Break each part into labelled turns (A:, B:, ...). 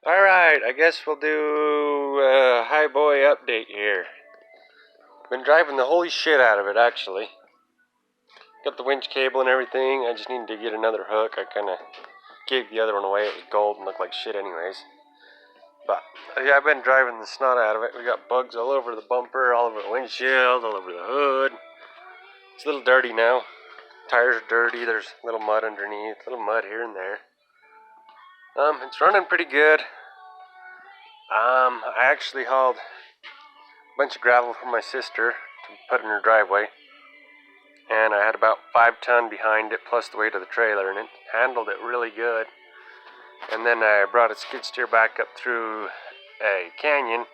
A: Alright, I guess we'll do a Highboy update here. Been driving the holy shit out of it, actually. Got the winch cable and everything. I just need to get another hook. I kind of gave the other one away. It was gold and looked like shit anyways. But, yeah, I've been driving the snot out of it. We got bugs all over the bumper, all over the windshield, all over the hood. It's a little dirty now. Tires are dirty. There's a little mud underneath, a little mud here and there. It's running pretty good. I actually hauled a bunch of gravel from my sister to put in her driveway, and I had about 5 ton behind it plus the weight of the trailer, and it handled it really good. And then I brought a skid steer back up through a canyon,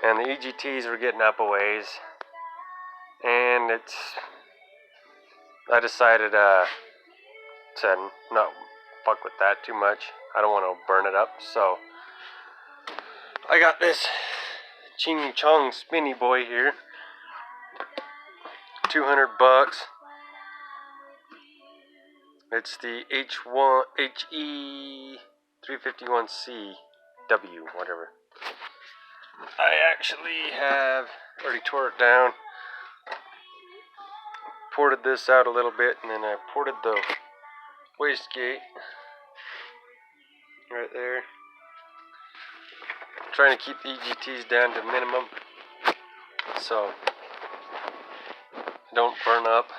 A: and the EGTs were getting up a ways, and I decided to not fuck with that too much. I don't want to burn it up, so I got this Ching Chong Spinny Boy here. $200. It's the HE351CW, whatever. I actually have already tore it down. Ported this out a little bit, and then I ported the wastegate right there. Trying to keep the EGTs down to minimum so don't burn up.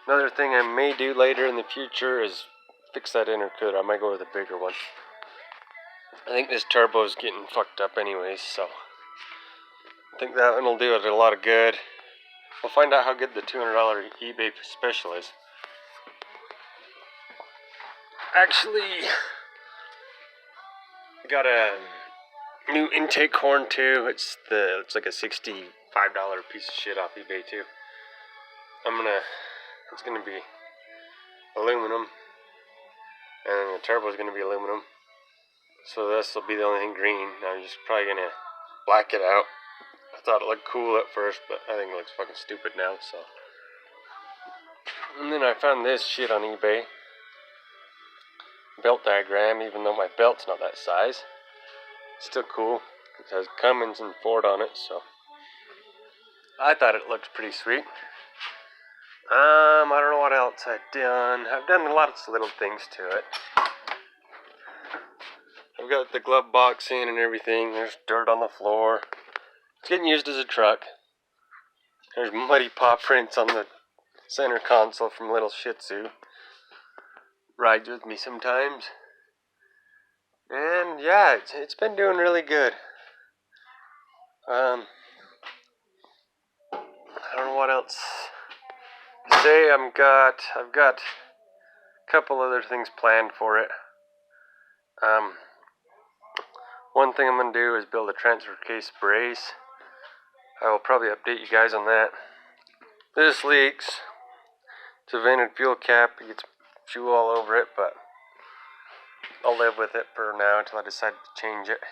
A: Another thing I may do later in the future is fix that intercooler. I might go with a bigger one. I think this turbo is getting fucked up anyways, so I think that one will do it a lot of good. We'll find out how good the $200 eBay special is. Actually, I got a new intake horn too. It's like a $65 piece of shit off eBay too. It's gonna be aluminum, and the turbo is gonna be aluminum. So this will be the only thing green. I'm just probably gonna black it out. I thought it looked cool at first, but I think it looks fucking stupid now. So, and then I found this shit on eBay. Belt diagram, even though my belt's not that size. It's still cool. It has Cummins and Ford on it, so I thought it looked pretty sweet. I don't know what else I've done. I've done a lot of little things to it. I've got the glove box in and everything. There's dirt on the floor. It's getting used as a truck. There's muddy paw prints on the center console from Little Shih Tzu. Rides with me sometimes. And yeah, it's been doing really good. I don't know what else to say. I've got a couple other things planned for it. One thing I'm going to do is build a transfer case brace. I will probably update you guys on that. This leaks. It's a vented fuel cap. It gets fuel all over it, but I'll live with it for now until I decide to change it.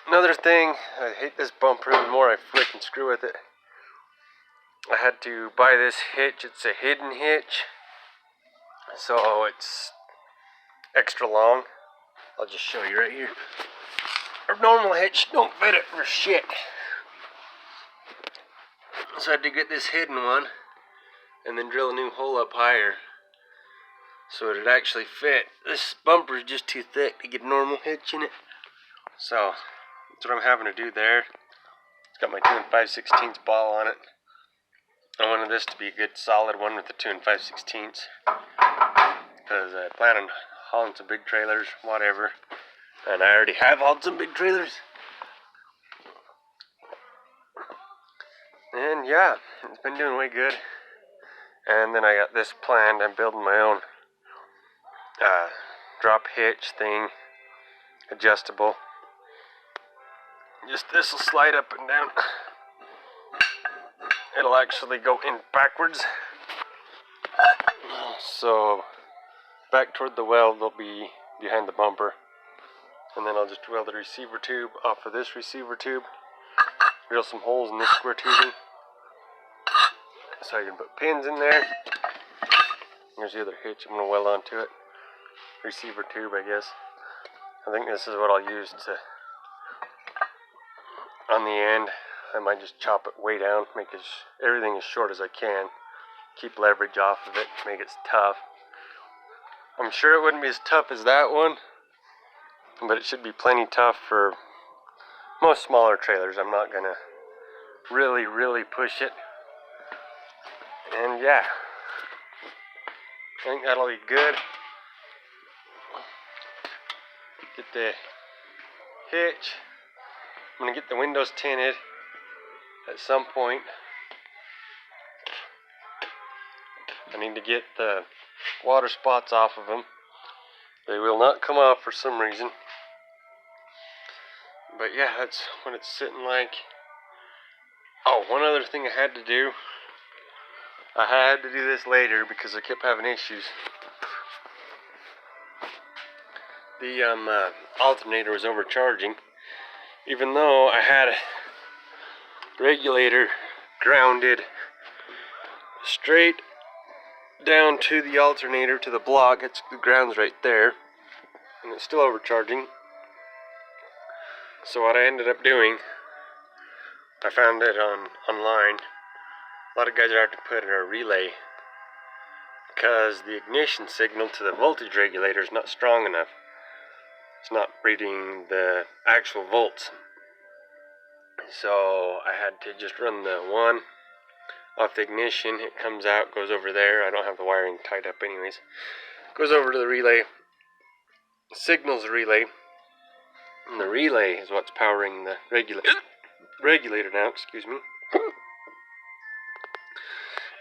A: Another thing, I hate this bumper the more I flick and screw with it. I had to buy this hitch. It's a hidden hitch, so it's extra long. I'll just show you right here. A normal hitch don't fit it for shit. So I had to get this hidden one and then drill a new hole up higher so it'd actually fit. This bumper is just too thick to get a normal hitch in it. So that's what I'm having to do there. It's got my 2 5/16 ball on it. I wanted this to be a good solid one with the 2 5/16 because I plan on hauling some big trailers, whatever. And I already have hauled some big trailers. And yeah, it's been doing way good. And then I got this planned. I'm building my own drop hitch thing, adjustable. Just this will slide up and down. It'll actually go in backwards. So back toward the weld will be behind the bumper. And then I'll just weld the receiver tube off of this receiver tube. Drill some holes in this square tubing so I can put pins in there. Here's the other hitch I'm going to weld onto it. receiver tube, I guess. I think this is what I'll use to, on the end. I might just chop it way down, make it everything as short as I can. Keep leverage off of it, make it tough. I'm sure it wouldn't be as tough as that one, but it should be plenty tough for most smaller trailers. I'm not gonna really push it. And yeah, I think that'll be good. Get the hitch. I'm gonna get the windows tinted at some point. I need to get the water spots off of them. They will not come off for some reason. But yeah, that's what it's sitting like. Oh, one other thing I had to do. I had to do this later because I kept having issues. The alternator was overcharging, even though I had a regulator grounded straight down to the alternator, to the block. It's the ground's right there, and it's still overcharging. So what I ended up doing, I found it online. A lot of guys are have to put in a relay because the ignition signal to the voltage regulator is not strong enough. It's not reading the actual volts. So I had to just run the one off the ignition. It comes out, goes over there. I don't have the wiring tied up anyways. Goes over to the relay, signals the relay, and the relay is what's powering the regulator now, excuse me.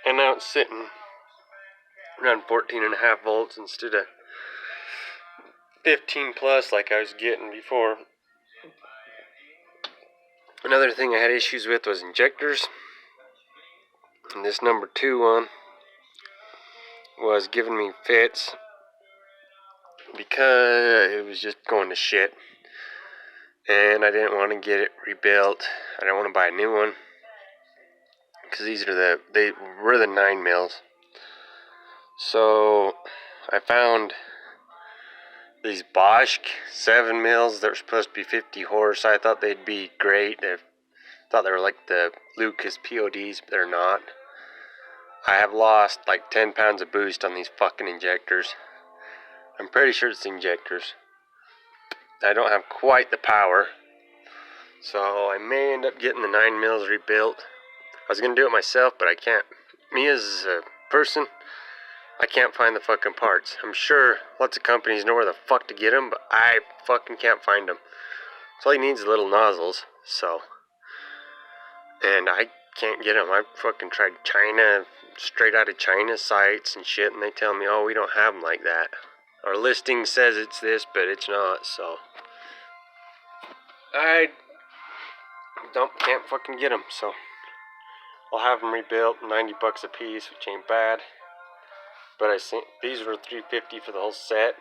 A: And now it's sitting around 14.5 volts instead of 15 plus like I was getting before. Another thing I had issues with was injectors. And this number 2 one was giving me fits because it was just going to shit. And I didn't want to get it rebuilt. I didn't want to buy a new one. Because they were the 9 mils. So I found these Bosch 7 mils that were supposed to be 50 horse. I thought they'd be great. I thought they were like the Lucas PODs, but they're not. I have lost like 10 pounds of boost on these fucking injectors. I'm pretty sure it's the injectors. I don't have quite the power. So I may end up getting the 9 mils rebuilt. I was going to do it myself, but I can't. Me as a person, I can't find the fucking parts. I'm sure lots of companies know where the fuck to get them, but I fucking can't find them. So all he needs is little nozzles, so. And I can't get them. I fucking tried China, straight out of China sites and shit, and they tell me, oh, we don't have them like that. Our listing says it's this, but it's not, so. I can't fucking get them, so. I'll have them rebuilt, $90 a piece, which ain't bad. But I think these were $350 for the whole set,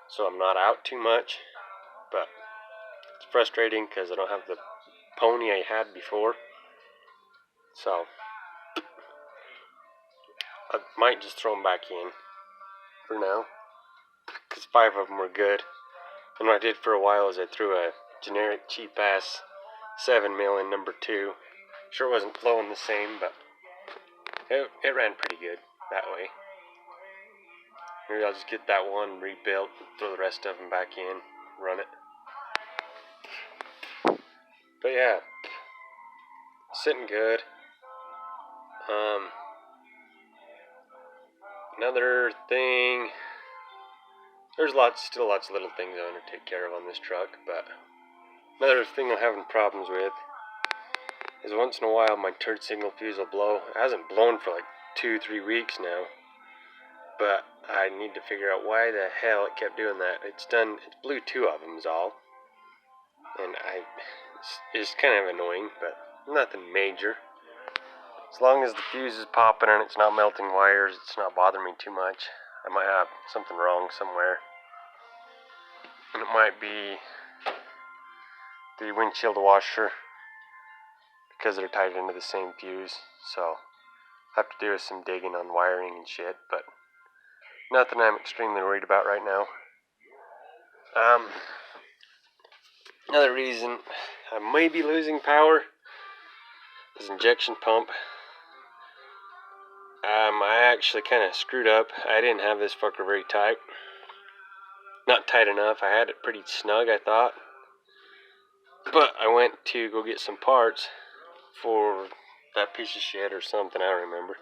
A: so I'm not out too much. But it's frustrating because I don't have the pony I had before. So I might just throw them back in for now, because 5 of them were good. And what I did for a while is I threw a generic cheap ass 7 mil in number 2. Sure it wasn't flowing the same, but it ran pretty good that way. Maybe I'll just get that one rebuilt, throw the rest of them back in, run it. But yeah, sitting good. Another thing, there's still lots of little things I want to take care of on this truck, but another thing I'm having problems with is once in a while my turn signal fuse will blow. It hasn't blown for like 2-3 weeks now, but I need to figure out why the hell it kept doing that. It blew 2 of them is all, and it's kind of annoying, but nothing major. As long as the fuse is popping and it's not melting wires, it's not bothering me too much. I might have something wrong somewhere. And it might be the windshield washer, because they're tied into the same fuse. So I have to do some digging on wiring and shit, but Nothing I'm extremely worried about right now. Another reason I may be losing power is injection pump. I actually kind of screwed up. I didn't have this fucker very tight. Not tight enough. I had it pretty snug, I thought. But I went to go get some parts for that piece of shit or something, I don't remember.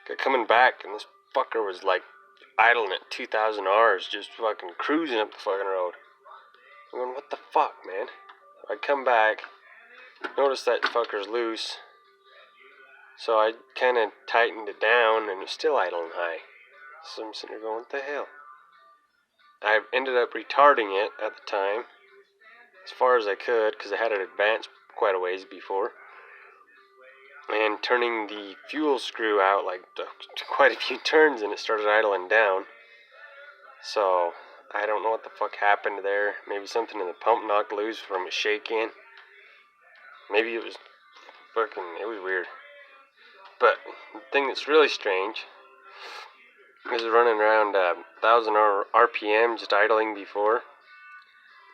A: Got coming back, and this fucker was like idling at 2,000 Rs, just fucking cruising up the fucking road. I'm going, what the fuck, man? I come back, notice that fucker's loose, so I kind of tightened it down, and it's still idling high. So I'm sitting there going, what the hell? I ended up retarding it at the time, as far as I could, because I had it advanced quite a ways before, and turning the fuel screw out like quite a few turns, and it started idling down. So I don't know what the fuck happened there. Maybe something in the pump knocked loose from it shaking. Maybe it was weird. But the thing that's really strange is running around 1,000 RPM just idling before.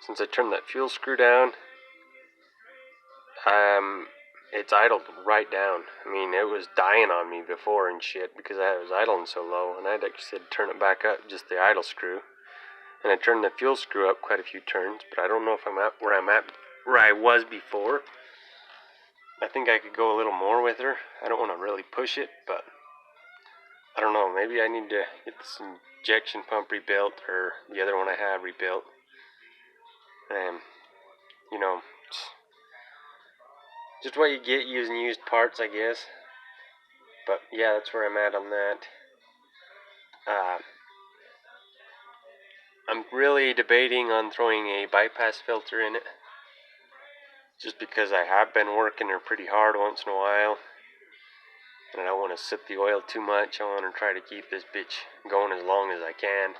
A: Since I turned that fuel screw down, it's idled right down. I mean, it was dying on me before and shit because I was idling so low, and I'd actually said turn it back up, just the idle screw. And I turned the fuel screw up quite a few turns, but I don't know if I'm at where I was before. I think I could go a little more with her. I don't want to really push it, but I don't know. Maybe I need to get this injection pump rebuilt, or the other one I have rebuilt. And you know, just what you get using used parts, I guess. But yeah, that's where I'm at on that. I'm really debating on throwing a bypass filter in it, just because I have been working her pretty hard once in a while, and I don't want to sip the oil too much. I want to try to keep this bitch going as long as I can.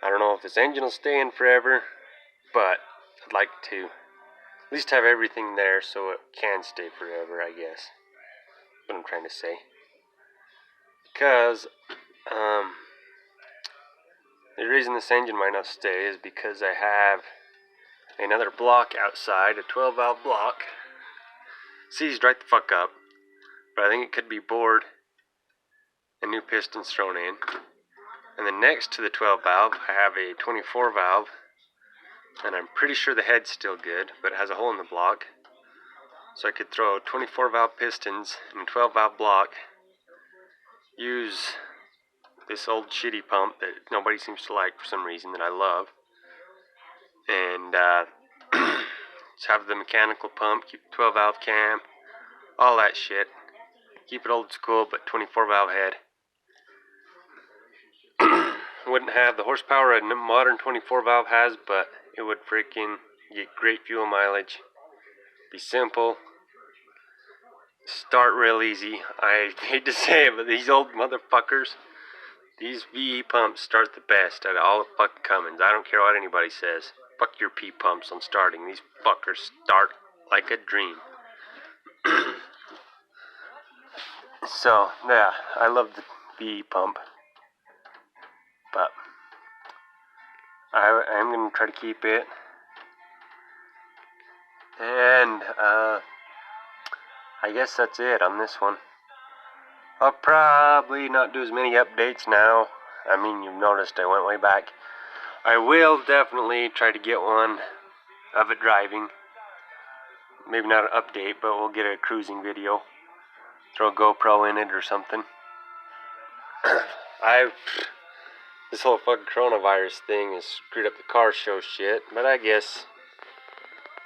A: I don't know if this engine will stay in forever, but I'd like to at least have everything there so it can stay forever, I guess. That's what I'm trying to say. Because the reason this engine might not stay is because I have another block outside, a 12 valve block, seized right the fuck up, but I think it could be bored and new pistons thrown in. And then next to the 12 valve, I have a 24 valve, and I'm pretty sure the head's still good, but it has a hole in the block. So I could throw 24 valve pistons in a 12 valve block, use this old shitty pump that nobody seems to like for some reason that I love, and just have the mechanical pump, keep the 12 valve cam, all that shit. Keep it old school, but 24 valve head. Wouldn't have the horsepower a modern 24 valve has, but it would freaking get great fuel mileage. Be simple. Start real easy. I hate to say it, but these old motherfuckers, these VE pumps start the best out of all the fucking Cummins. I don't care what anybody says. Fuck your P pumps on starting. These fuckers start like a dream. So, yeah, I love the VE pump. But I am going to try to keep it. And I guess that's it on this one. I'll probably not do as many updates now. I mean, you've noticed I went way back. I will definitely try to get one of it driving. Maybe not an update, but we'll get a cruising video. Throw a GoPro in it or something. This whole fucking coronavirus thing has screwed up the car show shit, but I guess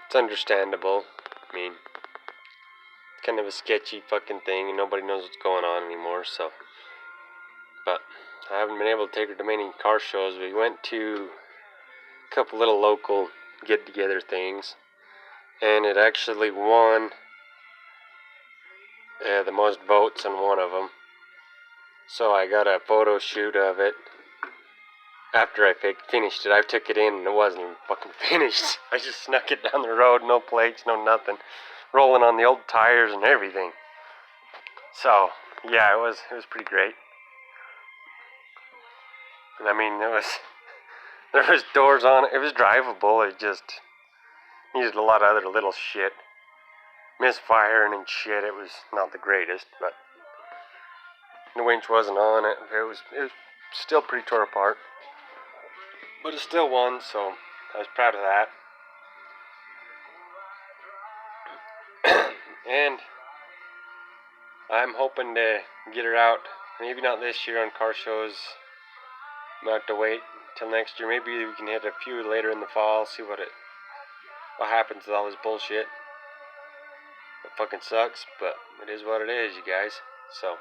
A: it's understandable. I mean, it's kind of a sketchy fucking thing, and nobody knows what's going on anymore, so. But I haven't been able to take her to many car shows. We went to a couple little local get-together things, and it actually won the most votes on one of them. So I got a photo shoot of it. After I finished it, I took it in and it wasn't fucking finished. I just snuck it down the road, no plates, no nothing. Rolling on the old tires and everything. So, yeah, it was pretty great. And I mean, there was doors on it. It was drivable. It just needed a lot of other little shit. Misfiring and shit. It was not the greatest, but the winch wasn't on it. It was still pretty tore apart. But it still won, so I was proud of that. And I'm hoping to get her out, maybe not this year on car shows. I'm gonna have to wait till next year. Maybe we can hit a few later in the fall, see what happens with all this bullshit. It fucking sucks, but it is what it is, you guys. So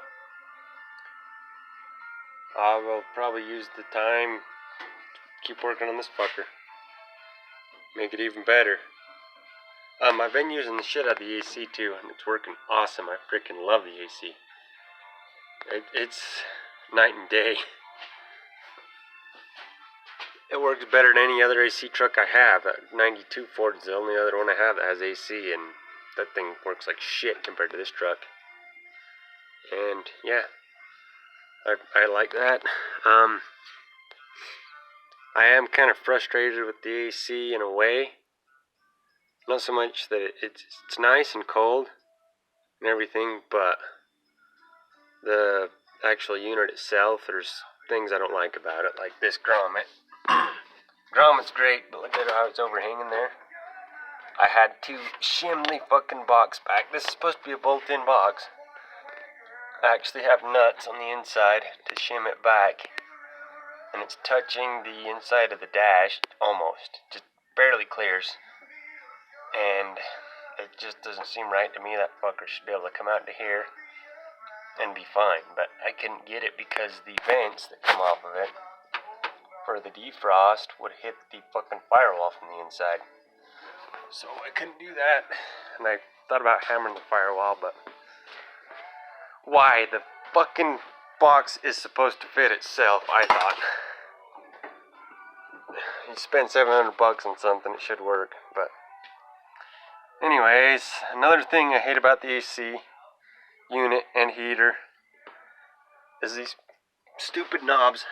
A: I will probably use the time to keep working on this fucker. Make it even better. I've been using the shit out of the AC too, and it's working awesome. I freaking love the AC. It's night and day. It works better than any other AC truck I have. That 92 Ford is the only other one I have that has AC, and that thing works like shit compared to this truck. And yeah, I like that. I am kind of frustrated with the AC in a way. Not so much that it's nice and cold and everything, but the actual unit itself, there's things I don't like about it, like this grommet. Grommet's great, but look at how it's overhanging there. I had to shim the fucking box back. This is supposed to be a bolt-in box. I actually have nuts on the inside to shim it back, and it's touching the inside of the dash almost, just barely clears. And it just doesn't seem right to me. That fucker should be able to come out to here and be fine, but I couldn't get it because the vents that come off of it for the defrost would hit the fucking firewall from the inside. So I couldn't do that, and I thought about hammering the firewall, but why? The fucking box is supposed to fit itself, I thought. You spend $700 on something, it should work, but anyways, another thing I hate about the AC unit and heater is these stupid knobs.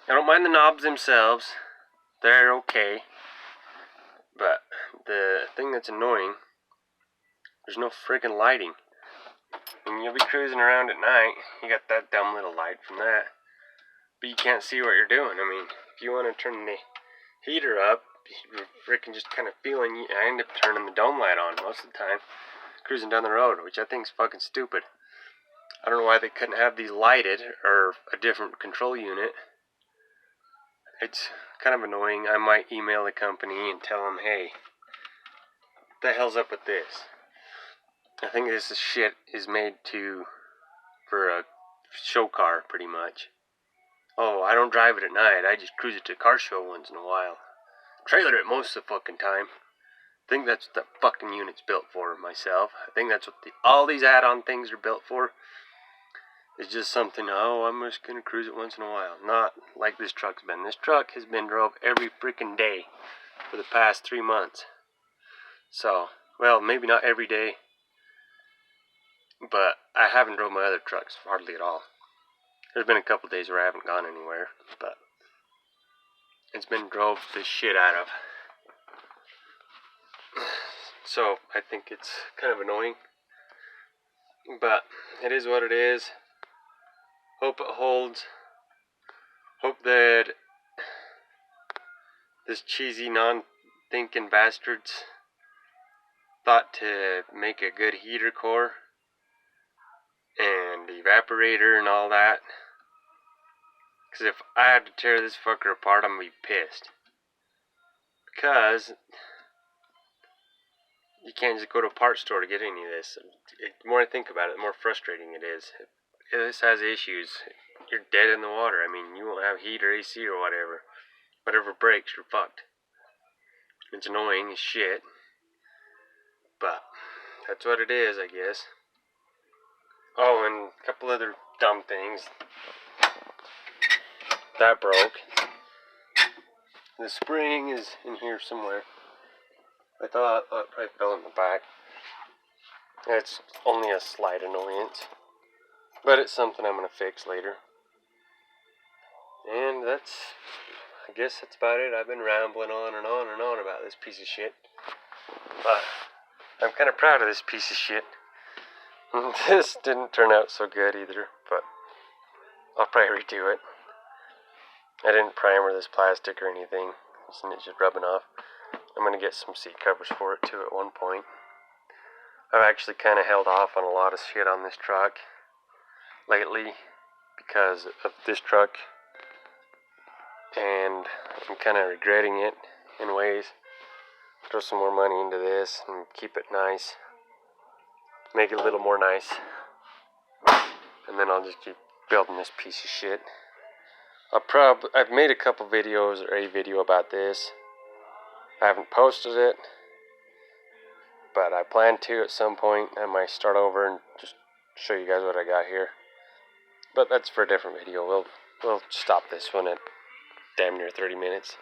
A: I don't mind the knobs themselves. They're okay. But the thing that's annoying, there's no freaking lighting. And you'll be cruising around at night, you got that dumb little light from that, but you can't see what you're doing. I mean, if you want to turn the heater up, you're freaking just kind of feeling, I end up turning the dome light on most of the time, cruising down the road, which I think is fucking stupid. I don't know why they couldn't have these lighted, or a different control unit. It's kind of annoying. I might email the company and tell them, hey, what the hell's up with this? I think this shit is made for a show car, pretty much. Oh, I don't drive it at night. I just cruise it to a car show once in a while. Trailer it most of the fucking time. I think that's what the fucking unit's built for, myself. I think that's what all these add-on things are built for. It's just something, oh, I'm just gonna cruise it once in a while. Not like this truck's been. This truck has been drove every freaking day for the past 3 months. So, well, maybe not every day, but I haven't drove my other trucks hardly at all. There's been a couple days where I haven't gone anywhere, but it's been drove the shit out of. So, I think it's kind of annoying, but it is what it is. Hope it holds. Hope that this cheesy, non-thinking bastards thought to make a good heater core and evaporator and all that. Because if I had to tear this fucker apart, I'm gonna be pissed. Because you can't just go to a parts store to get any of this. The more I think about it, the more frustrating it is. If this has issues, you're dead in the water. I mean, you won't have heat or AC or whatever. Whatever breaks, you're fucked. It's annoying as shit, but that's what it is, I guess. Oh, and a couple other dumb things. That broke. The spring is in here somewhere. I thought it probably fell in the back. It's only a slight annoyance, but it's something I'm going to fix later. And I guess that's about it. I've been rambling on and on and on about this piece of shit. But I'm kind of proud of this piece of shit. This didn't turn out so good either, but I'll probably redo it. I didn't primer this plastic or anything, so it's just rubbing off. I'm going to get some seat covers for it too at one point. I've actually kind of held off on a lot of shit on this truck lately because of this truck, and I'm kind of regretting it in ways. Throw some more money into this and keep it nice, make it a little more nice, and then I'll just keep building this piece of shit. I've made a couple videos or a video about this. I haven't posted it, but I plan to at some point. I might start over and just show you guys what I got here. But that's for a different video. We'll stop this one at damn near 30 minutes.